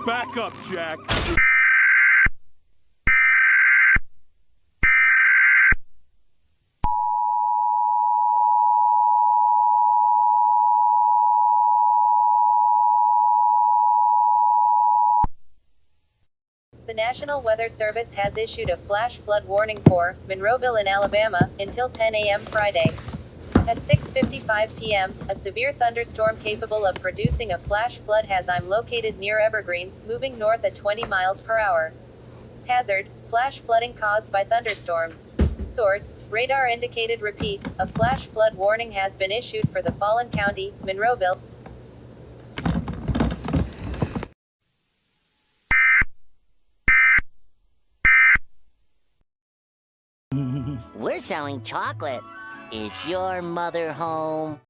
Back up, Jack. The National Weather Service has issued a flash flood warning for Monroeville in Alabama until 10 a.m. Friday. At 6:55 p.m., a severe thunderstorm capable of producing a flash flood has I'm located near Evergreen, moving north at 20 miles per hour. Hazard: flash flooding caused by thunderstorms. Source: radar indicated. Repeat, a flash flood warning has been issued for the Fallen County, Monroeville. We're selling chocolate. Is your mother home?